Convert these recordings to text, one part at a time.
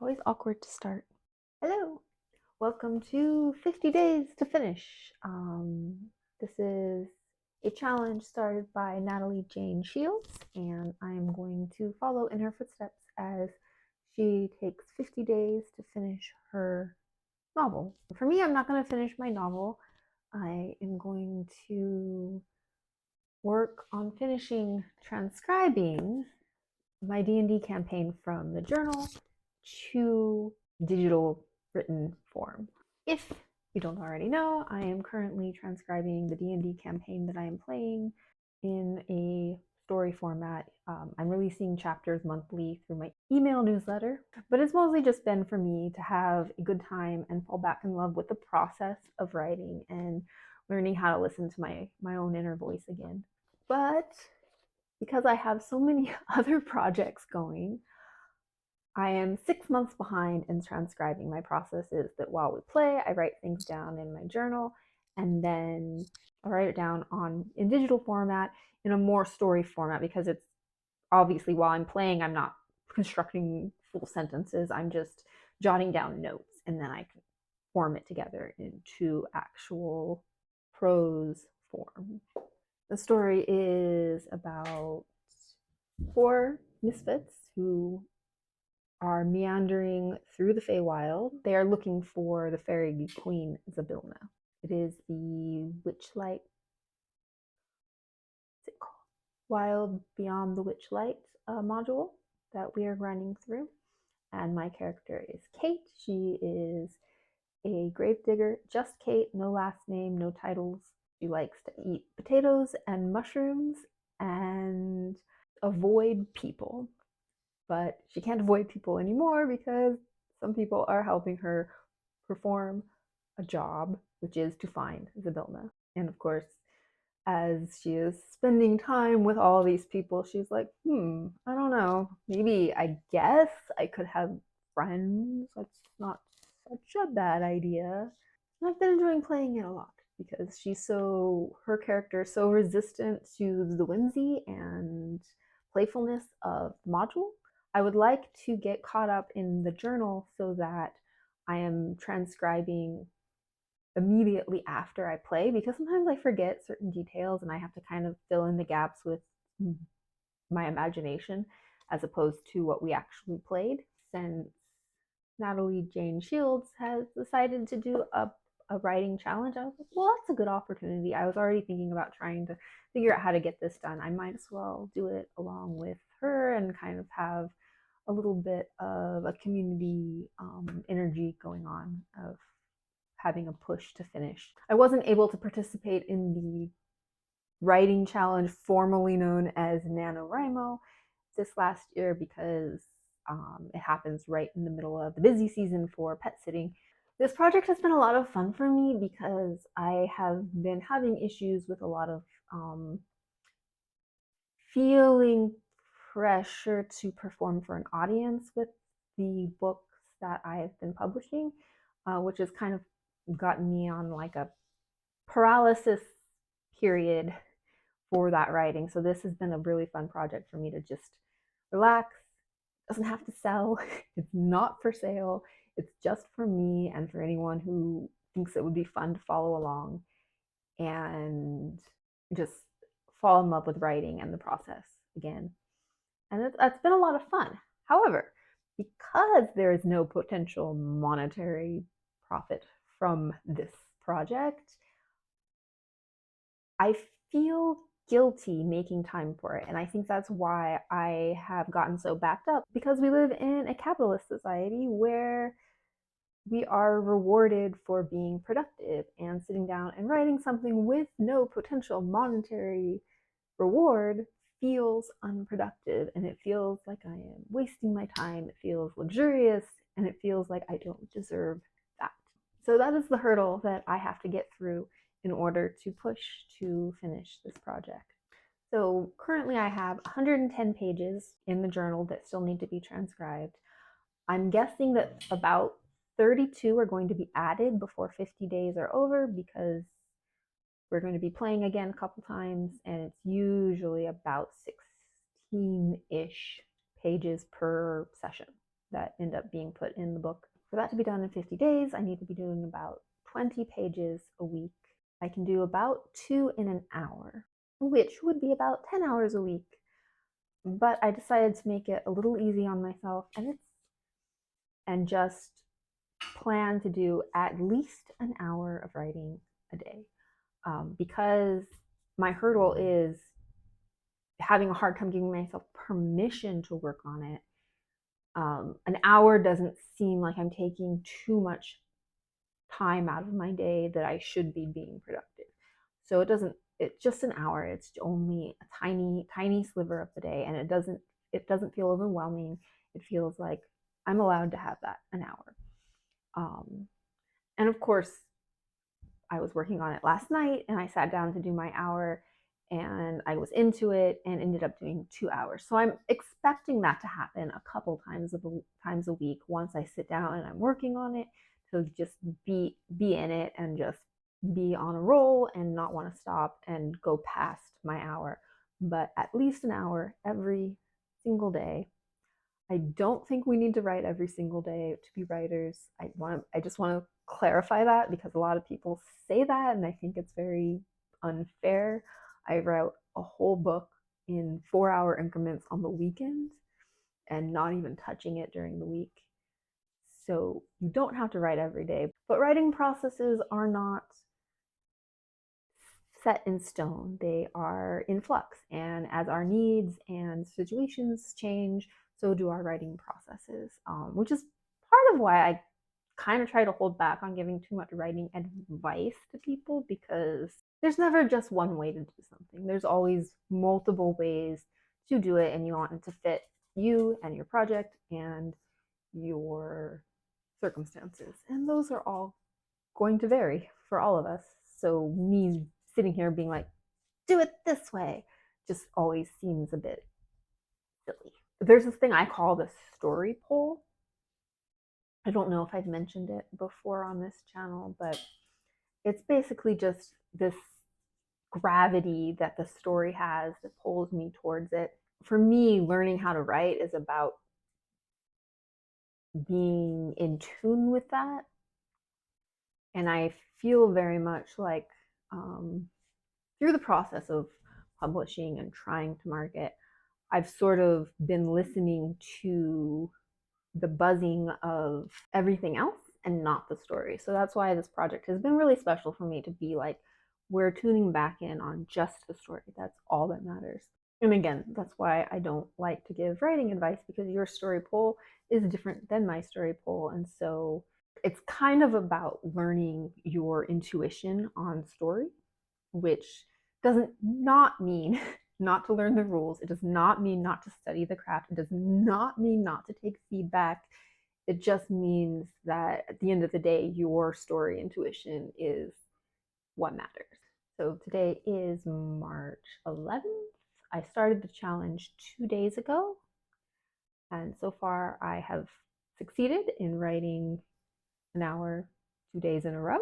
Always awkward to start. Hello, welcome to 50 Days to Finish. This is a challenge started by Natalie Jane Shields, and I'm going to follow in her footsteps as she takes 50 days to finish her novel. For me, I'm not going to finish my novel. I am going to work on finishing transcribing my D&D campaign from the journal to digital written form. If you don't already know, I am currently transcribing the D&D campaign that I am playing in a story format. I'm releasing chapters monthly through my email newsletter, but it's mostly just been for me to have a good time and fall back in love with the process of writing and learning how to listen to my own inner voice again. But because I have so many other projects going, I am 6 months behind in transcribing. My process is that while we play, I write things down in my journal, and then I write it down in digital format in a more story format, because it's obviously, while I'm playing, I'm not constructing full sentences. I'm just jotting down notes, and then I can form it together into actual prose form. The story is about 4 misfits who are meandering through the Feywild. They are looking for the fairy queen Zabilna. It is the Witchlight, what's it called? Wild Beyond the Witchlight module that we are running through. And my character is Kate. She is a gravedigger, just Kate, no last name, no titles. She likes to eat potatoes and mushrooms and avoid people. But she can't avoid people anymore because some people are helping her perform a job, which is to find Zabilna. And of course, as she is spending time with all these people, she's like, I don't know, maybe I guess I could have friends. That's not such a bad idea. And I've been enjoying playing it a lot because her character is so resistant to the whimsy and playfulness of the module. I would like to get caught up in the journal so that I am transcribing immediately after I play, because sometimes I forget certain details and I have to kind of fill in the gaps with my imagination as opposed to what we actually played. Since Natalie Jane Shields has decided to do a writing challenge, I was like, well, that's a good opportunity. I was already thinking about trying to figure out how to get this done. I might as well do it along with her and kind of have a little bit of a community energy going on of having a push to finish. I wasn't able to participate in the writing challenge formerly known as NaNoWriMo this last year because it happens right in the middle of the busy season for pet sitting. This project has been a lot of fun for me because I have been having issues with a lot of feeling pressure to perform for an audience with the books that I have been publishing, which has kind of gotten me on like a paralysis period for that writing. So this has been a really fun project for me to just relax. It doesn't have to sell. It's not for sale. It's just for me and for anyone who thinks it would be fun to follow along and just fall in love with writing and the process again. And that's been a lot of fun. However, because there is no potential monetary profit from this project, I feel guilty making time for it. And I think that's why I have gotten so backed up, because we live in a capitalist society where we are rewarded for being productive, and sitting down and writing something with no potential monetary reward feels unproductive, and it feels like I am wasting my time. It feels luxurious, and it feels like I don't deserve that. So that is the hurdle that I have to get through in order to push to finish this project. So currently I have 110 pages in the journal that still need to be transcribed. I'm guessing that about 32 are going to be added before 50 days are over, because we're going to be playing again a couple times, and it's usually about 16-ish pages per session. that end up being put in the book. For that to be done in 50 days, I need to be doing about 20 pages a week. I can do about 2 in an hour, which would be about 10 hours a week. But I decided to make it a little easy on myself and just plan to do at least an hour of writing a day, because my hurdle is having a hard time giving myself permission to work on it. An hour doesn't seem like I'm taking too much time out of my day that I should be being productive. So it's just an hour. It's only a tiny sliver of the day, and it doesn't feel overwhelming. It feels like I'm allowed to have that an hour. And of course, I was working on it last night, and I sat down to do my hour, and I was into it and ended up doing 2 hours. So I'm expecting that to happen a couple times a week once I sit down and I'm working on it, to just be in it and just be on a roll and not want to stop and go past my hour. But at least an hour every single day. I don't think we need to write every single day to be writers. I just want to clarify that, because a lot of people say that and I think it's very unfair. I wrote a whole book in 4-hour increments on the weekend and not even touching it during the week. So you don't have to write every day, but writing processes are not set in stone. They are in flux, and as our needs and situations change, so do our writing processes, which is part of why I kind of try to hold back on giving too much writing advice to people, because there's never just one way to do something. There's always multiple ways to do it, and you want it to fit you and your project and your circumstances. And those are all going to vary for all of us. So me sitting here being like, do it this way, just always seems a bit silly. There's this thing I call the story pole. I don't know if I've mentioned it before on this channel, but it's basically just this gravity that the story has that pulls me towards it. For me, learning how to write is about being in tune with that. And I feel very much like, through the process of publishing and trying to market, I've sort of been listening to the buzzing of everything else and not the story. So that's why this project has been really special for me, to be like, we're tuning back in on just the story. That's all that matters. And again, that's why I don't like to give writing advice, because your story pole is different than my story pole. And so it's kind of about learning your intuition on story, which doesn't not mean not to learn the rules. It does not mean not to study the craft. It does not mean not to take feedback. It just means that at the end of the day, your story intuition is what matters. So today is March 11th. I started the challenge 2 days ago, and so far I have succeeded in writing an hour 2 days in a row.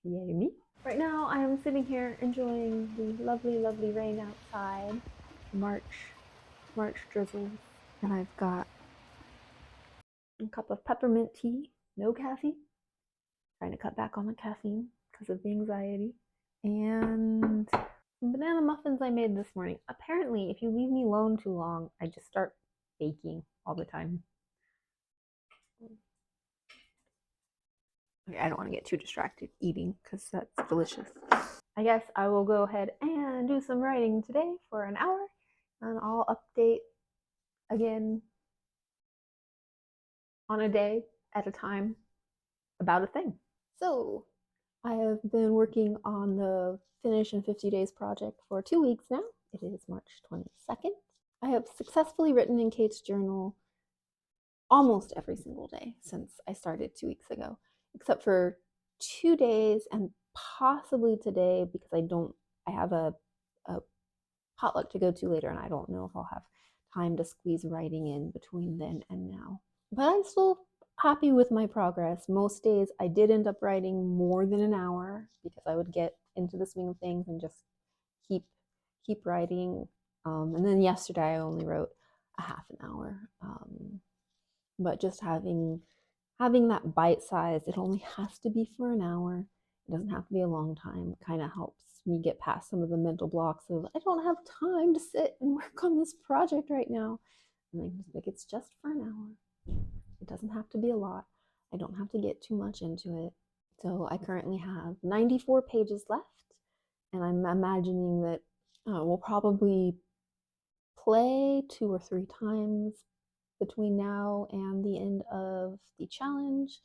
Yay me. Right now I am sitting here enjoying the lovely, lovely rain outside, March drizzles, and I've got a cup of peppermint tea, no caffeine, trying to cut back on the caffeine because of the anxiety, and some banana muffins I made this morning. Apparently, if you leave me alone too long, I just start baking all the time. Okay, I don't want to get too distracted eating because that's delicious. I guess I will go ahead and do some writing today for an hour, and I'll update again on a day at a time about a thing. So I have been working on the Finish in 50 Days project for 2 weeks now. It is March 22nd. I have successfully written in Kate's journal almost every single day since I started 2 weeks ago, except for 2 days and possibly today, because I have a potluck to go to later, and I don't know if I'll have time to squeeze writing in between then and now. But I'm still happy with my progress. Most days I did end up writing more than an hour, because I would get into the swing of things and just keep writing. And then yesterday I only wrote a half an hour. but just having that bite size, it only has to be for an hour. It doesn't have to be a long time. It kind of helps me get past some of the mental blocks of I don't have time to sit and work on this project right now. And like it's just for an hour. It doesn't have to be a lot. I don't have to get too much into it. So I currently have 94 pages left, and I'm imagining that we'll probably play 2 or 3 times between now and the end of the challenge.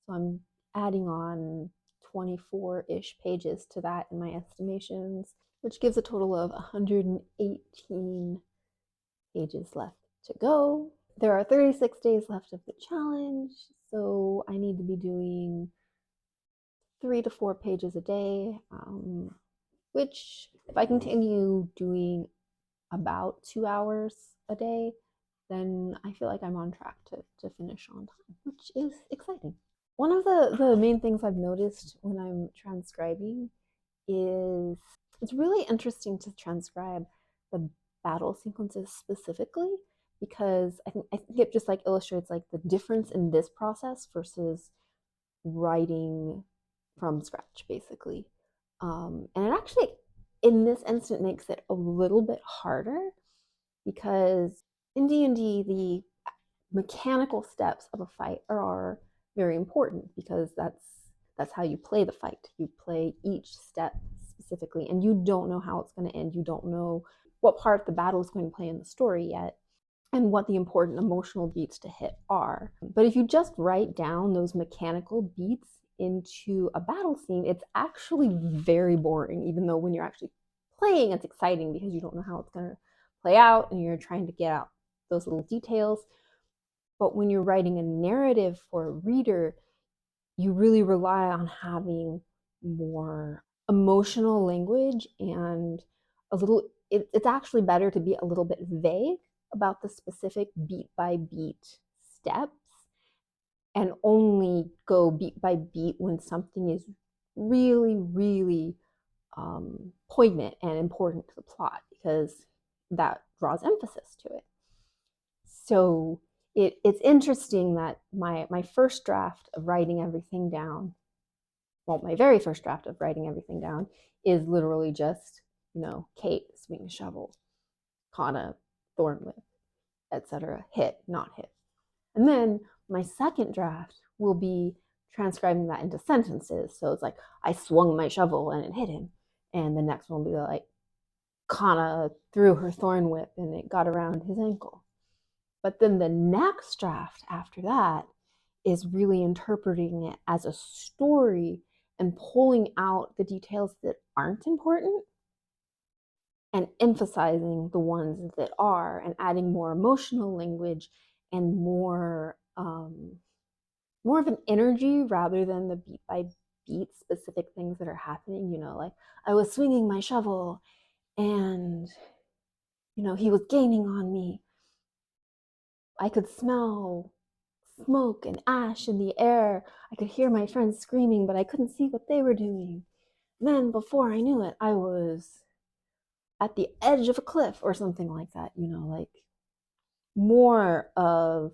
So I'm adding on 24-ish pages to that in my estimations, which gives a total of 118 pages left to go. There are 36 days left of the challenge, so I need to be doing 3 to 4 pages a day, which if I continue doing about 2 hours a day, then I feel like I'm on track to finish on time, which is exciting. One of the main things I've noticed when I'm transcribing is it's really interesting to transcribe the battle sequences specifically because I think it just like illustrates like the difference in this process versus writing from scratch basically. And it actually in this instant makes it a little bit harder because in D&D the mechanical steps of a fight are very important because that's how you play the fight. You play each step specifically, and you don't know how it's going to end. You don't know what part the battle is going to play in the story yet, and what the important emotional beats to hit are. But if you just write down those mechanical beats into a battle scene, it's actually very boring, even though when you're actually playing, it's exciting because you don't know how it's going to play out and you're trying to get out those little details. But when you're writing a narrative for a reader, you really rely on having more emotional language and it's actually better to be a little bit vague about the specific beat by beat steps and only go beat by beat when something is really, really poignant and important to the plot because that draws emphasis to it. So it's interesting that my first draft of writing everything down, well, my very first draft of writing everything down is literally just, Kate swing a shovel, Kana thorn whip, etc. Hit, not hit. And then my second draft will be transcribing that into sentences. So it's like I swung my shovel and it hit him. And the next one will be like Kana threw her thorn whip and it got around his ankle. But then the next draft after that is really interpreting it as a story and pulling out the details that aren't important and emphasizing the ones that are and adding more emotional language and more of an energy rather than the beat by beat specific things that are happening. Like I was swinging my shovel and he was gaining on me. I could smell smoke and ash in the air. I could hear my friends screaming, but I couldn't see what they were doing. Then, before I knew it, I was at the edge of a cliff or something like that, like more of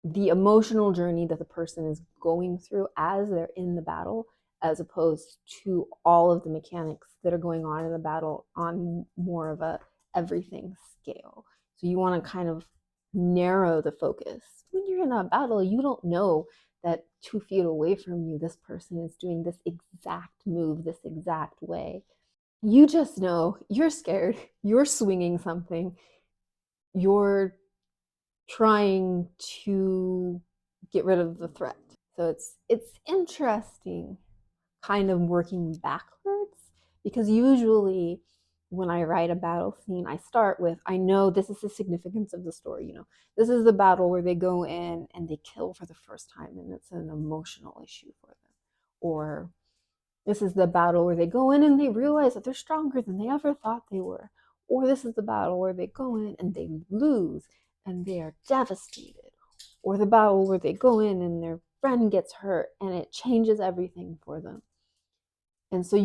the emotional journey that the person is going through as they're in the battle, as opposed to all of the mechanics that are going on in the battle on more of a everything scale. So you want to kind of narrow the focus. When you're in a battle, you don't know that 2 feet away from you, this person is doing this exact move, this exact way. You just know you're scared, you're swinging something, you're trying to get rid of the threat. So it's interesting kind of working backwards because usually when I write a battle scene, I start with, I know this is the significance of the story. This is the battle where they go in and they kill for the first time and it's an emotional issue for them. Or this is the battle where they go in and they realize that they're stronger than they ever thought they were. Or this is the battle where they go in and they lose and they are devastated. Or the battle where they go in and their friend gets hurt and it changes everything for them. And so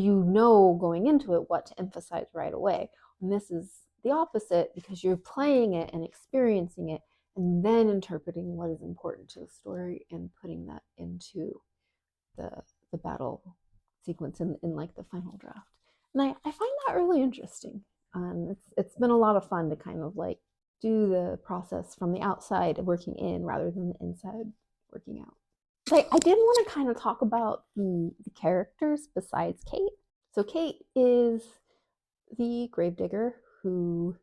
going into it what to emphasize right away. And this is the opposite because you're playing it and experiencing it and then interpreting what is important to the story and putting that into the battle sequence in like the final draft. And I find that really interesting. It's been a lot of fun to kind of like do the process from the outside working in rather than the inside working out. But I did want to kind of talk about the characters besides Kate. So Kate is the gravedigger who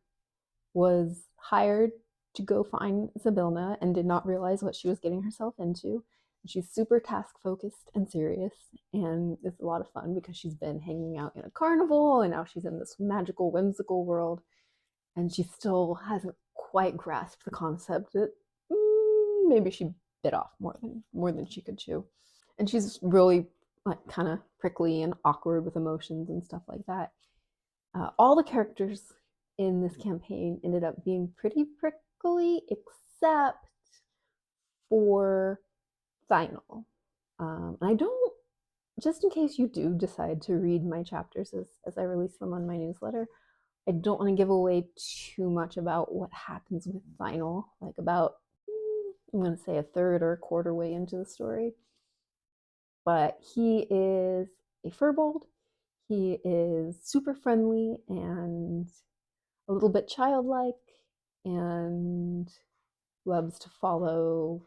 was hired to go find Zybilna and did not realize what she was getting herself into. She's super task focused and serious, and it's a lot of fun because she's been hanging out in a carnival and now she's in this magical, whimsical world, and she still hasn't quite grasped the concept that maybe she bit off more than she could chew. And she's really like kind of prickly and awkward with emotions and stuff like that. All the characters in this campaign ended up being pretty prickly, except for Final. I don't, just in case you do decide to read my chapters as I release them on my newsletter, I don't want to give away too much about what happens with Final, like about, I'm going to say a third or a quarter way into the story. But he is a furbold. He is super friendly and a little bit childlike and loves to follow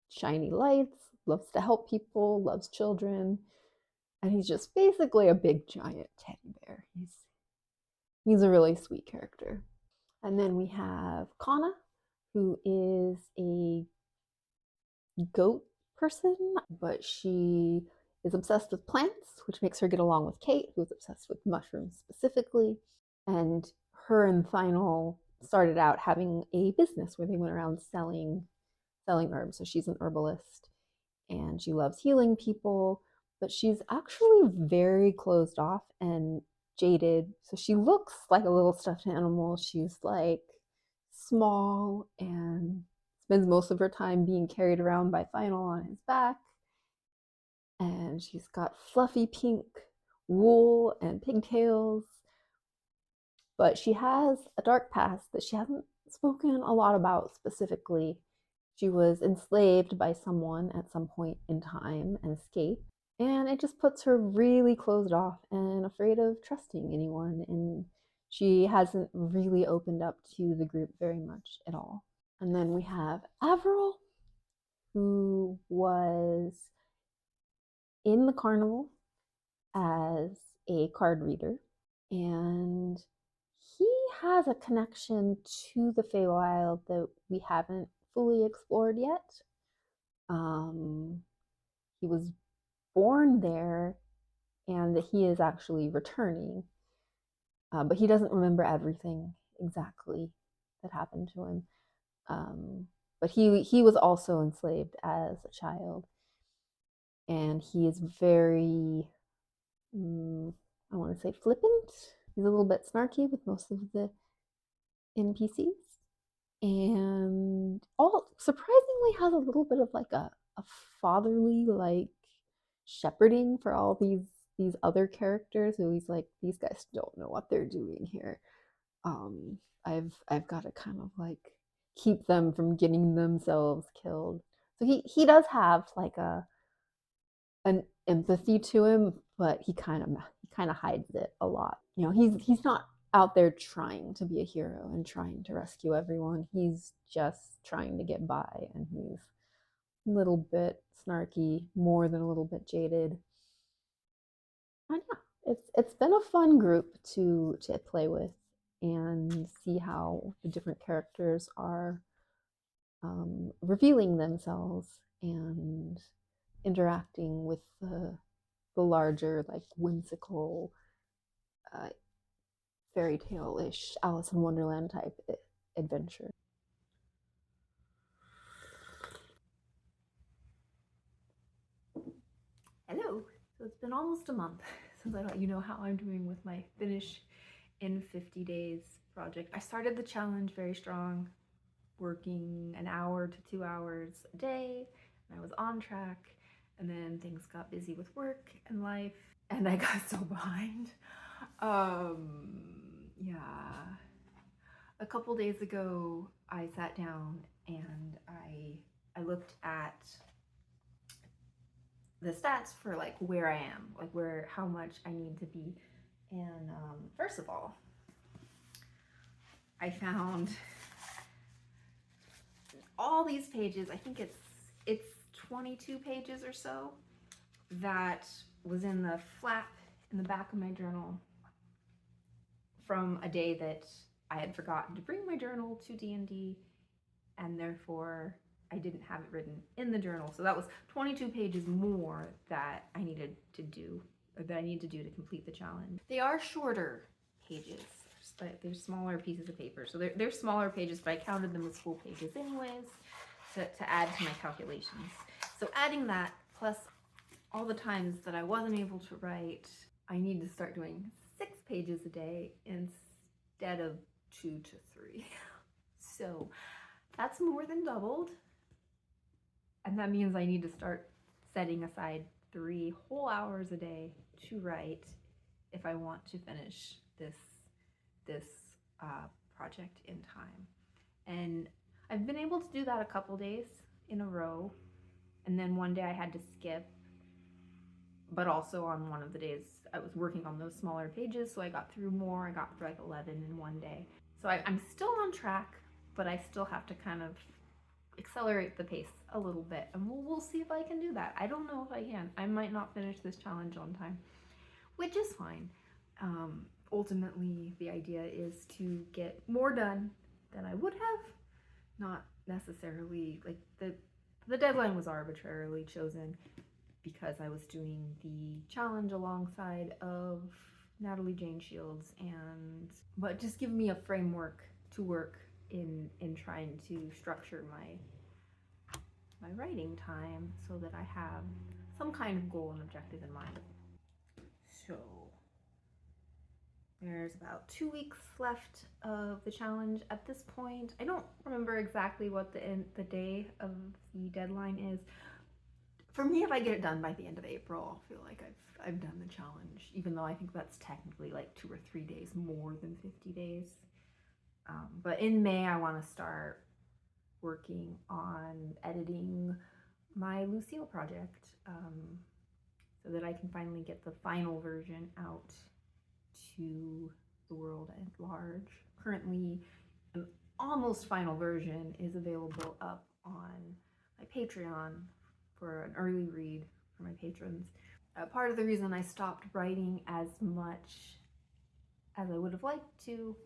shiny lights, loves to help people, loves children, and he's just basically a big giant teddy bear. He's a really sweet character. And then we have Kana, who is a goat person, but she is obsessed with plants, which makes her get along with Kate, who's obsessed with mushrooms specifically. And her and Final started out having a business where they went around selling herbs. So she's an herbalist and she loves healing people, but she's actually very closed off and jaded. So she looks like a little stuffed animal. She's like small and spends most of her time being carried around by Final on his back. And she's got fluffy pink wool and pigtails. But she has a dark past that she hasn't spoken a lot about specifically. She was enslaved by someone at some point in time and escaped. And it just puts her really closed off and afraid of trusting anyone. And she hasn't really opened up to the group very much at all. And then we have Avril, who was in the carnival as a card reader. And he has a connection to the Feywild that we haven't fully explored yet. He was born there, and that he is actually returning, but he doesn't remember everything exactly that happened to him. But he was also enslaved as a child, and he is very, I want to say, flippant. He's a little bit snarky with most of the NPCs, and all surprisingly has a little bit of like a fatherly like shepherding for all these other characters who he's like, these guys don't know what they're doing here. I've got to kind of like keep them from getting themselves killed. So he does have like an empathy to him, but he kind of hides it a lot. You know, he's not out there trying to be a hero and trying to rescue everyone. He's just trying to get by, and he's a little bit snarky, more than a little bit jaded. And yeah, it's been a fun group to play with and see how the different characters are revealing themselves and interacting with the larger, like whimsical, uh, fairy tale ish Alice in Wonderland type adventure. Hello. So it's been almost a month since I let you know how I'm doing with my Finish in 50 Days project. I started the challenge very strong, working an hour to 2 hours a day, and I was on track. And then things got busy with work and life, and I got so behind. Yeah. A couple days ago, I sat down and I looked at the stats for like where I am, like how much I need to be. And first of all, I found all these pages. I think it's 22 pages or so that was in the flap in the back of my journal from a day that I had forgotten to bring my journal to D&D, and therefore I didn't have it written in the journal. So that was 22 pages more that I needed to do, or that I need to do to complete the challenge. They are shorter pages. They're smaller pieces of paper. So they're smaller pages, but I counted them as full pages anyways to add to my calculations. So adding that plus all the times that I wasn't able to write, I need to start doing 6 pages a day instead of 2 to 3. So that's more than doubled. And that means I need to start setting aside 3 whole hours a day to write if I want to finish this project in time. And I've been able to do that a couple days in a row, and then one day I had to skip, but also on one of the days I was working on those smaller pages, so I got through more. I got through like 11 in one day. So I'm still on track, but I still have to kind of accelerate the pace a little bit, and we'll see if I can do that. I don't know if I can. I might not finish this challenge on time, which is fine. Ultimately, the idea is to get more done than I would have, not necessarily like the deadline was arbitrarily chosen because I was doing the challenge alongside of Natalie Jane Shields, but just give me a framework to work in trying to structure my writing time so that I have some kind of goal and objective in mind. So there's about 2 weeks left of the challenge at this point. I don't remember exactly what the day of the deadline is. For me, if I get it done by the end of April, I'll feel like I've done the challenge, even though I think that's technically like 2 or 3 days more than 50 days. But in May, I want to start working on editing my Lucille project so that I can finally get the final version out to the world at large. Currently, an almost final version is available up on my Patreon for an early read for my patrons. Part of the reason I stopped writing as much as I would have liked to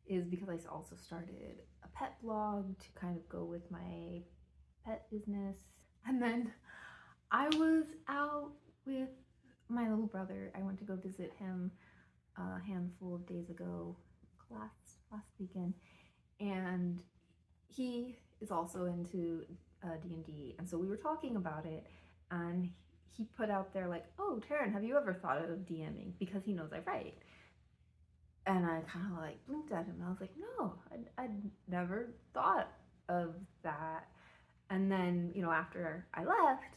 is because I also started a pet blog to kind of go with my pet business. And then I was out with my little brother. I went to go visit him a handful of days ago, last weekend, and he is also into D&D, and so we were talking about it, and he put out there like, oh, Taryn, have you ever thought of DMing? Because he knows I write. And I kind of like blinked at him, and I was like, no, I'd never thought of that. And then, after I left,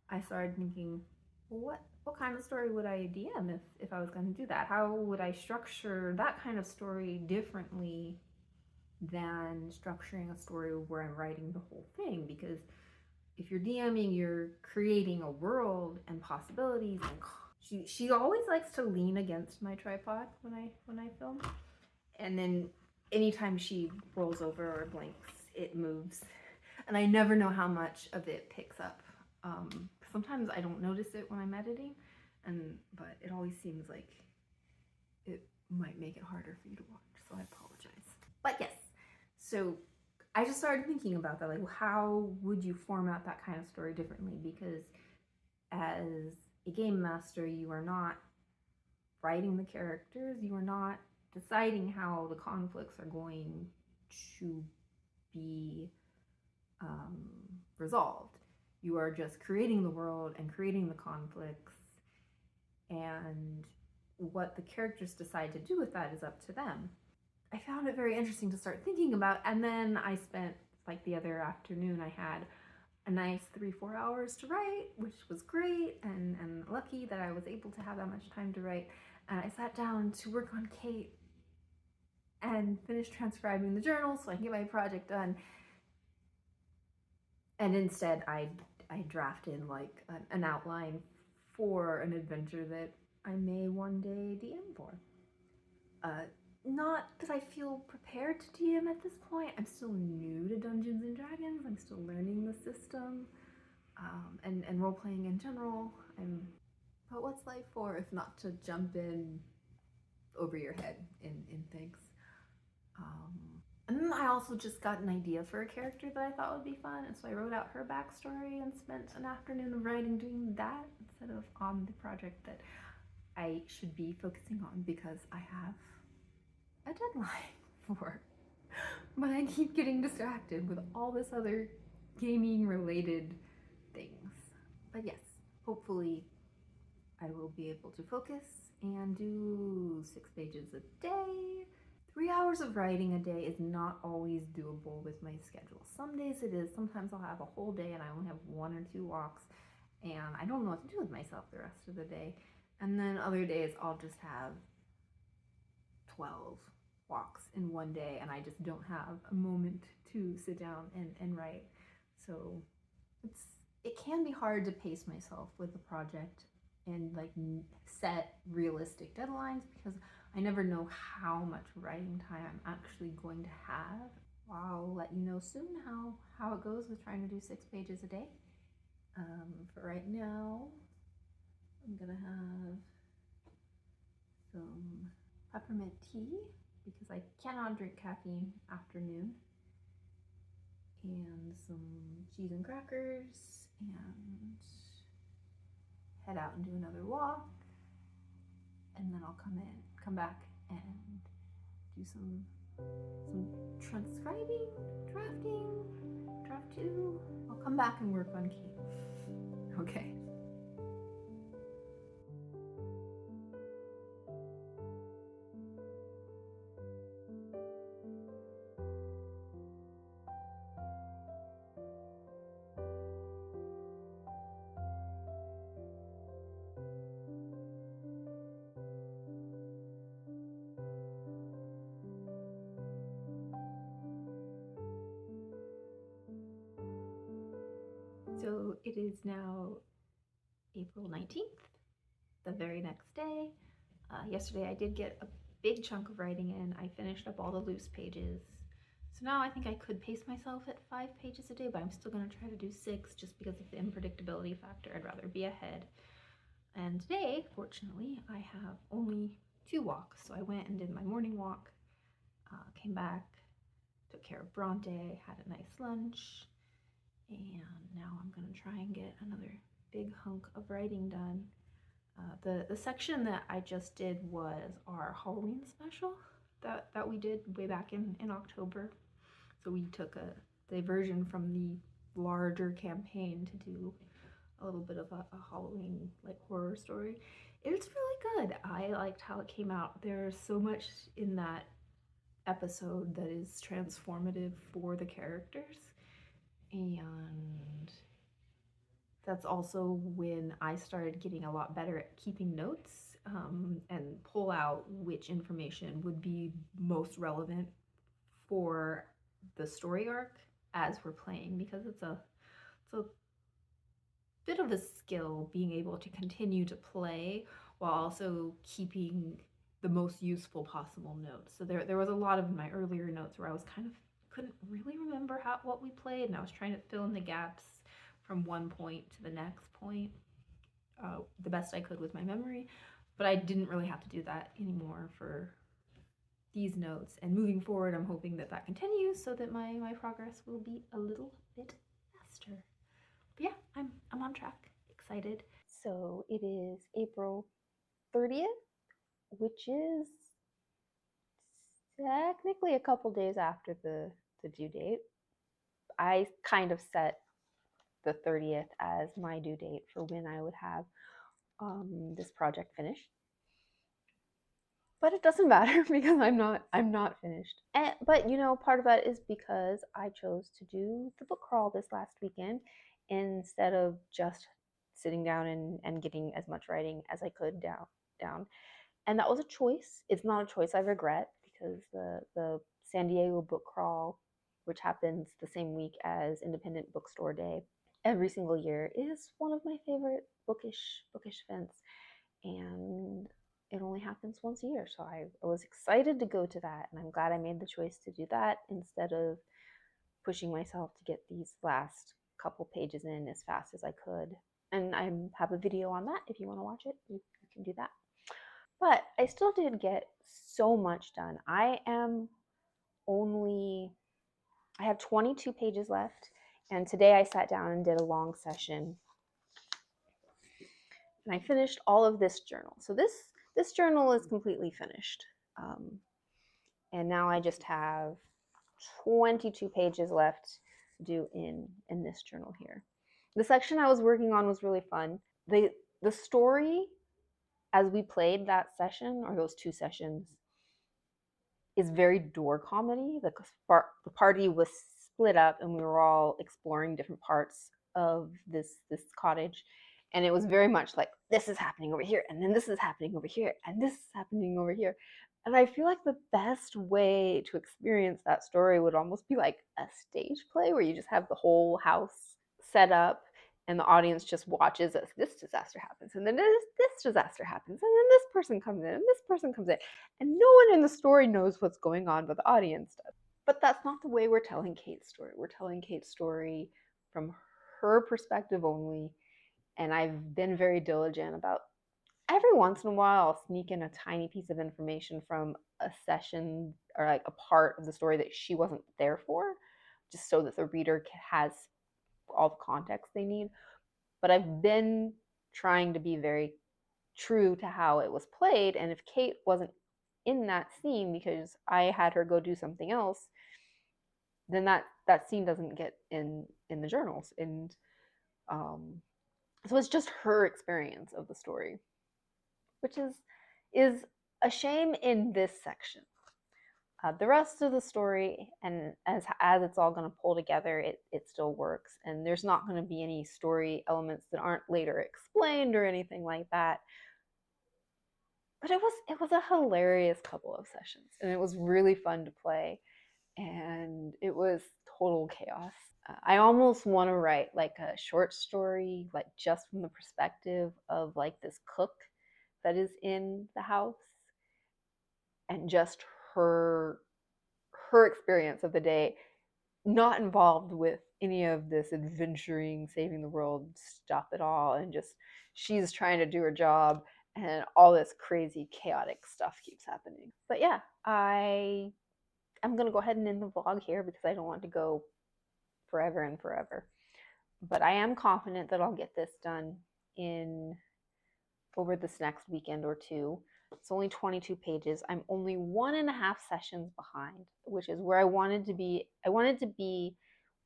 I started thinking, well, what kind of story would I DM if I was going to do that? How would I structure that kind of story differently than structuring a story where I'm writing the whole thing? Because if you're DMing, you're creating a world and possibilities. And she always likes to lean against my tripod when I film, and then anytime she rolls over or blinks, it moves, and I never know how much of it picks up. Sometimes I don't notice it when I'm editing, but it always seems like it might make it harder for you to watch, so I apologize. But yes, so I just started thinking about that, like how would you format that kind of story differently? Because as a game master, you are not writing the characters, you are not deciding how the conflicts are going to be resolved. You are just creating the world and creating the conflicts, and what the characters decide to do with that is up to them. I found it very interesting to start thinking about, and then I spent like the other afternoon, I had a nice 3-4 hours to write, which was great, and lucky that I was able to have that much time to write. And I sat down to work on Kate, and finish transcribing the journal so I can get my project done. And instead, I draft in like an outline for an adventure that I may one day DM for. Not that I feel prepared to DM at this point. I'm still new to Dungeons and Dragons. I'm still learning the system, and role playing in general. But what's life for if not to jump in over your head in things? And then I also just got an idea for a character that I thought would be fun, and so I wrote out her backstory and spent an afternoon of writing doing that instead of on the project that I should be focusing on because I have a deadline for. But I keep getting distracted with all this other gaming related things. But yes, hopefully I will be able to focus and do 6 pages a day. 3 hours of writing a day is not always doable with my schedule. Some days it is. Sometimes I'll have a whole day and I only have 1 or 2 walks and I don't know what to do with myself the rest of the day. And then other days I'll just have 12 walks in one day and I just don't have a moment to sit down and write. So it can be hard to pace myself with a project and like set realistic deadlines because I never know how much writing time I'm actually going to have. I'll let you know soon how it goes with trying to do 6 pages a day. For right now, I'm gonna have some peppermint tea because I cannot drink caffeine after noon, and some cheese and crackers, and head out and do another walk, and then I'll come back and do some transcribing, drafting, draft 2. I'll come back and work on Kate. Okay. So it is now April 19th, the very next day. Yesterday I did get a big chunk of writing in. I finished up all the loose pages. So now I think I could pace myself at 5 pages a day, but I'm still going to try to do 6 just because of the unpredictability factor. I'd rather be ahead. And today, fortunately, I have only 2 walks. So I went and did my morning walk, came back, took care of Bronte, had a nice lunch, and now I'm going to try and get another big hunk of writing done. The section that I just did was our Halloween special that we did way back in October. So we took a diversion from the larger campaign to do a little bit of a Halloween like horror story. It's really good. I liked how it came out. There's so much in that episode that is transformative for the characters, and that's also when I started getting a lot better at keeping notes, and pull out which information would be most relevant for the story arc as we're playing, because it's a bit of a skill being able to continue to play while also keeping the most useful possible notes. So there was a lot of my earlier notes where I was kind of couldn't really remember what we played, and I was trying to fill in the gaps from one point to the next point the best I could with my memory, but I didn't really have to do that anymore for these notes. And moving forward, I'm hoping that continues so that my progress will be a little bit faster. But yeah, I'm on track. Excited. So it is April 30th, which is technically a couple days after the due date. I kind of set the 30th as my due date for when I would have this project finished. But it doesn't matter because I'm not finished. But part of that is because I chose to do the book crawl this last weekend instead of just sitting down and getting as much writing as I could down. And that was a choice. It's not a choice I regret because the San Diego book crawl, which happens the same week as Independent Bookstore Day every single year, is one of my favorite bookish events, and it only happens once a year. So I was excited to go to that, and I'm glad I made the choice to do that instead of pushing myself to get these last couple pages in as fast as I could. And I have a video on that. If you want to watch it, you can do that. But I still did get so much done. I have 22 pages left, and today I sat down and did a long session, and I finished all of this journal. So this journal is completely finished, and now I just have 22 pages left to do in this journal here. The section I was working on was really fun. The story as we played that session, or those two sessions, is very door comedy. The party was split up, and we were all exploring different parts of this cottage, and it was very much like, this is happening over here, and then this is happening over here, and this is happening over here. And I feel like the best way to experience that story would almost be like a stage play where you just have the whole house set up and the audience just watches as this disaster happens, and then this disaster happens, and then this person comes in, and this person comes in, and no one in the story knows what's going on, but the audience does. But that's not the way we're telling Kate's story. We're telling Kate's story from her perspective only, and I've been very diligent about every once in a while I'll sneak in a tiny piece of information from a session or like a part of the story that she wasn't there for, just so that the reader has all the context they need. But I've been trying to be very true to how it was played, and if Kate wasn't in that scene because I had her go do something else, then that scene doesn't get in the journals, and so it's just her experience of the story, which is a shame in this section. The rest of the story, and as it's all going to pull together, it still works, and there's not going to be any story elements that aren't later explained or anything like that. But it was a hilarious couple of sessions, and it was really fun to play, and it was total chaos. I almost want to write like a short story, like just from the perspective of like this cook that is in the house, and just her experience of the day, not involved with any of this adventuring, saving the world stuff at all, and just she's trying to do her job, and all this crazy chaotic stuff keeps happening. But yeah, I'm gonna go ahead and end the vlog here because I don't want to go forever and forever. But I am confident that I'll get this done in over this next weekend or two. It's only 22 pages. I'm only 1.5 sessions behind, which is where I wanted to be. I wanted to be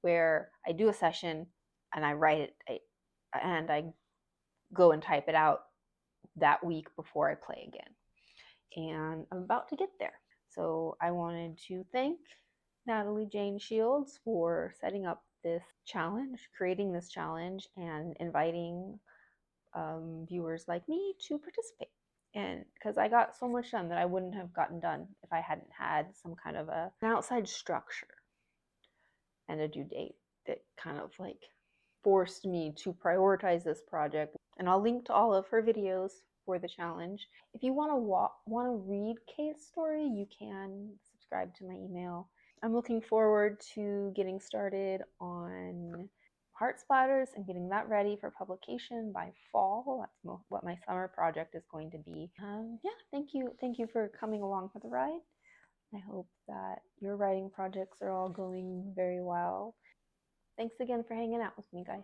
where I do a session and I write it and I go and type it out that week before I play again. And I'm about to get there. So I wanted to thank Natalie Jane Shields for setting up this challenge, creating this challenge, and inviting viewers like me to participate. And because I got so much done that I wouldn't have gotten done if I hadn't had some kind of an outside structure and a due date that kind of like forced me to prioritize this project. And I'll link to all of her videos for the challenge. If you want to read Kate's story, you can subscribe to my email. I'm looking forward to getting started on Heart Splatters and getting that ready for publication by fall. That's what my summer project is going to be. Yeah, thank you for coming along for the ride. I hope that your writing projects are all going very well. Thanks again for hanging out with me, guys.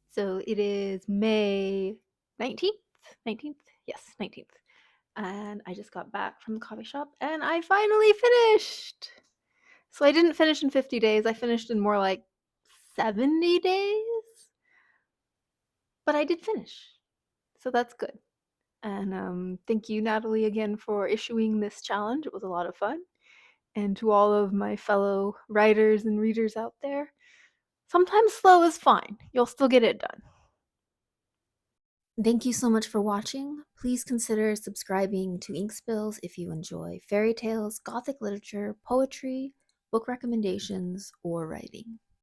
So it is May 19th? 19th? Yes, 19th. And I just got back from the coffee shop and I finally finished. So I didn't finish in 50 days. I finished in more like 70 days. But I did finish. So that's good. And thank you, Natalie, again for issuing this challenge. It was a lot of fun. And to all of my fellow writers and readers out there, sometimes slow is fine. You'll still get it done. Thank you so much for watching. Please consider subscribing to Ink Spills if you enjoy fairy tales, gothic literature, poetry, book recommendations, or writing.